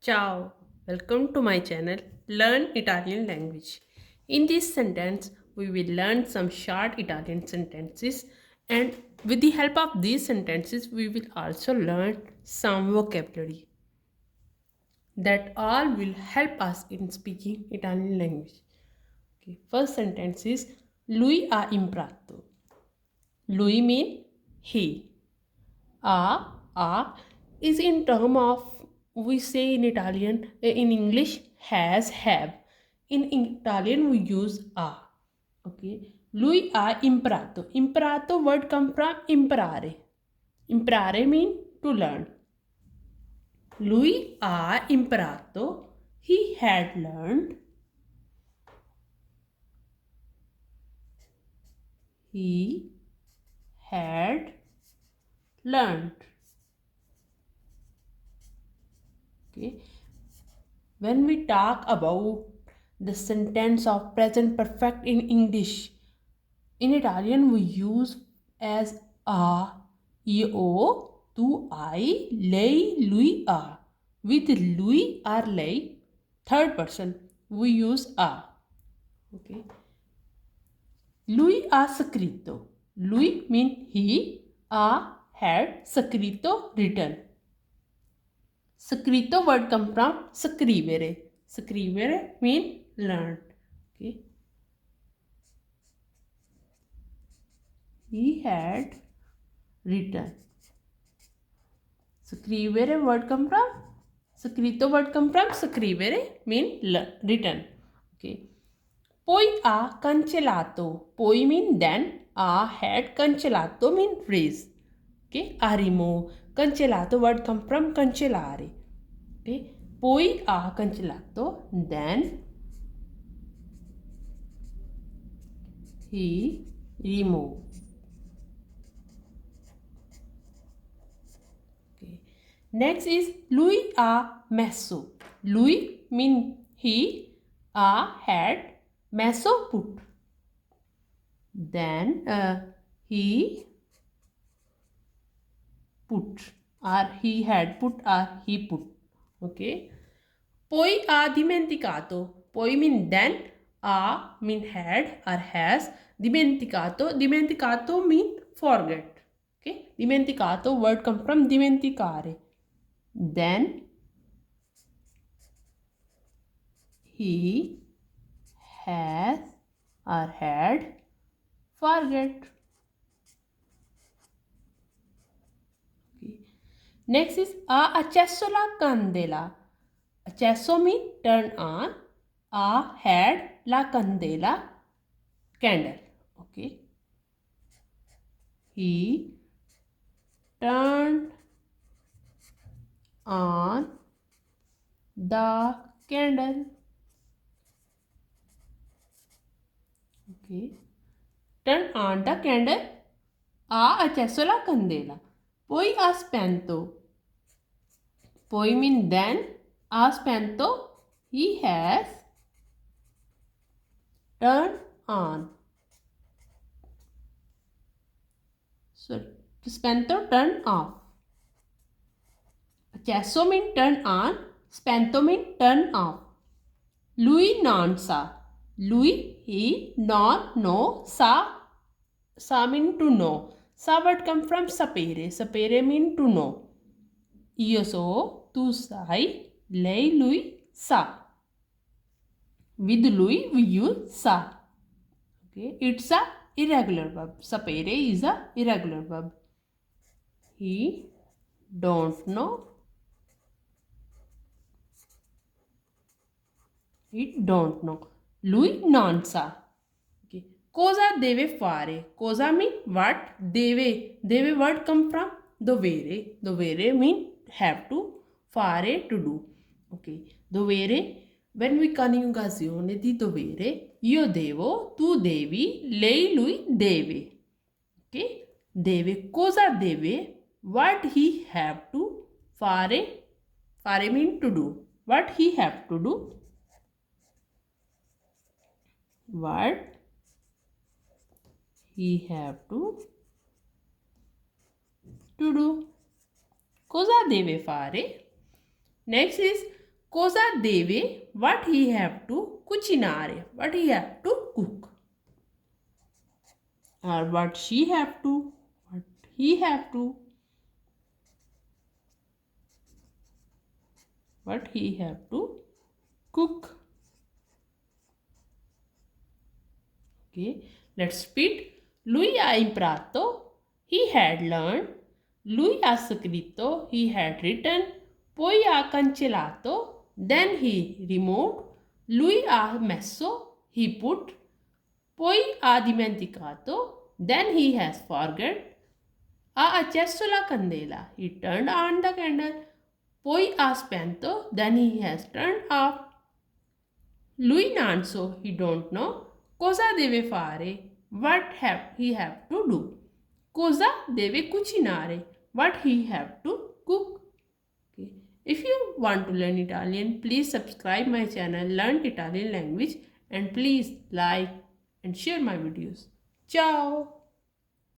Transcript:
Ciao, welcome to my channel Learn Italian Language. In this sentence, we will learn some short Italian sentences, and with the help of these sentences, we will also learn some vocabulary that all will help us in speaking Italian language. Okay, first sentence is Lui ha imparato. Lui mean he. A is in term of, we say in Italian, in English has, have. In Italian we use a. Okay, lui ha imparato. Imparato word come from imparare. Imparare mean to learn. Lui ha imparato, he had learned. He had learned. Okay, when we talk about the sentence of present perfect in English, in Italian we use as a, io, tu, I, lei, lui, a. With lui or lei, third person, we use a. Okay. Lui ha scritto. Lui mean he, a had, scritto written. Scritto word come from scrivere. Scrivere mean learn. Okay. He had written. Scrivere word come from, scritto word come from scrivere mean written. Okay. Poi ha cancellato. Poi mean then. A had cancellato mean freeze. Okay. A remove. Cancellato word come from cancellare. Okay. Poi ha cancellato. Then he removed. Okay. Next is lui ha messo. Lui mean he, a had, messo put. Then he put, or he had put, or he put. Okay. Poi ha dimenticato. Poi mean then, a mean had or has, dimenticato. Dimenticato mean forget. Okay. Dimenticato word come from dimenticare. Then he has or had forget. Okay. Next is ha acceso la candela. Acceso mean turn on. A had la candela, candle. Okay. He turned on the candle. Okay. Turn on the candle. Ha acceso la candela. Poi ha spento. Poi mean then. Ha spento. He has turned on. So spento turn off. Acceso mean turn on. Spento mean turn off. Lui non sa. Lui, he, non, no, sa mean to know. Sa word come from sapere. Sapere mean to know. Io so, tu sai, lei, lui, sa. With lui we use sa. Okay, it's a irregular verb. Sapere is a irregular verb. He don't know. He don't know. Lui non sa. Okay. Cosa deve fare? Cosa mean what? Deve. Deve word come from dovere. Dovere mean have to. Fare to do. Ok. Dovere. When we coniugazione di dovere, io devo, tu devi, lei, lui deve. Ok. Deve. Cosa deve? What he have to. Fare. Fare mean to do. What he have to do. What he have to do. Cosa deve fare? Next is Cosa deve, what he have to cucinare, what he have to cook. Or what she have to, what he have to, what he have to cook. Okay, let's repeat. Lui ha imparato, he had learned. Lui ha scritto, he had written. Poi ha cancellato, then he removed. Lui ha messo, he put. Poi ha dimenticato, then he has forgot. Ha acceso la candela, he turned on the candle. Poi ha spento, then he has turned off. Lui non so, he don't know. Cosa deve fare, what he have to do. Cosa deve cucinare, what he have to cook. Okay. If you want to learn Italian, please subscribe my channel Learn Italian Language, and please like and share my videos. Ciao!